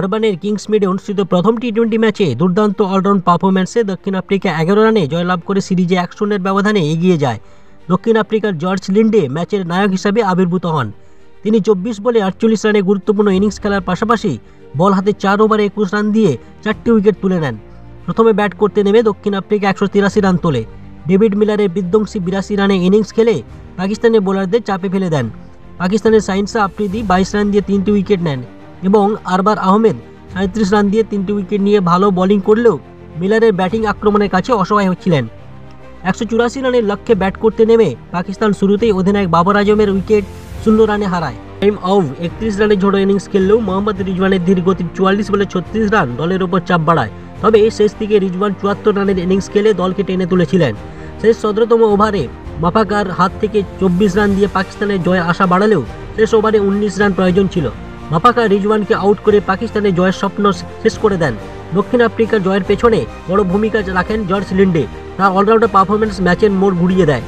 ডারবানের কিংসমেডে অনুষ্ঠিত প্রথম টি-20 ম্যাচে দুর্দান্ত অলরাউন্ড পারফরম্যান্সে দক্ষিণ আফ্রিকা 11 রানে জয়লাভ করে সিরিজে 1-0 ব্যবধানে এগিয়ে যায়। দক্ষিণ আফ্রিকার জর্জ লিন্ডে ম্যাচের নায়ক হিসাবে আবির্ভূত হন। তিনি 24 বলে 48 রানে গুরুত্বপূর্ণ ইনিংস খেলার পাশাপাশি বল হাতে 4 ওভারে 21 রান দিয়ে 4টি উইকেট তুলে নেন। প্রথমে ব্যাট করতে নেমে দক্ষিণ আফ্রিকা 183 রান তোলে। ডেভিড মিলারের বিধ্বংসী 82 রানে ইনিংস খেলে পাকিস্তানের বোলারদের চাপে ফেলে দেন। পাকিস্তানের সাইন্সা আফ্রিদি 22 রান দিয়ে 3টি উইকেট নেন এবং আরবার আহমেদ 37 রান দিয়ে 3টি উইকেট নিয়ে ভালো বোলিং করলেও মিলারের ব্যাটিং আক্রমণের কাছে অসহায় হচ্ছিলেন। 184 রানের লক্ষ্যে ব্যাট করতে নেমে পাকিস্তান শুরুতেই অধিনায়ক বাবর আজমের উইকেট 0 রানে হারায়। টাইম আউট 31 রানের ঝোড়ো ইনিংস খেললেও মোহাম্মদ রিজওয়ানের ধীরগতির 44 বলে 36 রান দলের ওপর চাপ বাড়ায়। তবে শেষ দিকে রিজওয়ান 74 রানের ইনিংস খেলে দলকে টেনে তুলেছিলেন। শেষ 17তম ওভারে মাফাকার হাত থেকে 24 রান দিয়ে পাকিস্তানের জয়ের আশা বাড়ালেও শেষ ওভারে 19 রান প্রয়োজন ছিল। মাফাকা রিজওয়ানকে আউট করে পাকিস্তানের জয়ের স্বপ্ন শেষ করে দেন। দক্ষিণ আফ্রিকার জয়ের পেছনে বড় ভূমিকা রাখেন জর্জ লিন্ডে। তার অলরাউন্ডার পারফরম্যান্স ম্যাচের মোড় ঘুরিয়ে দেয়।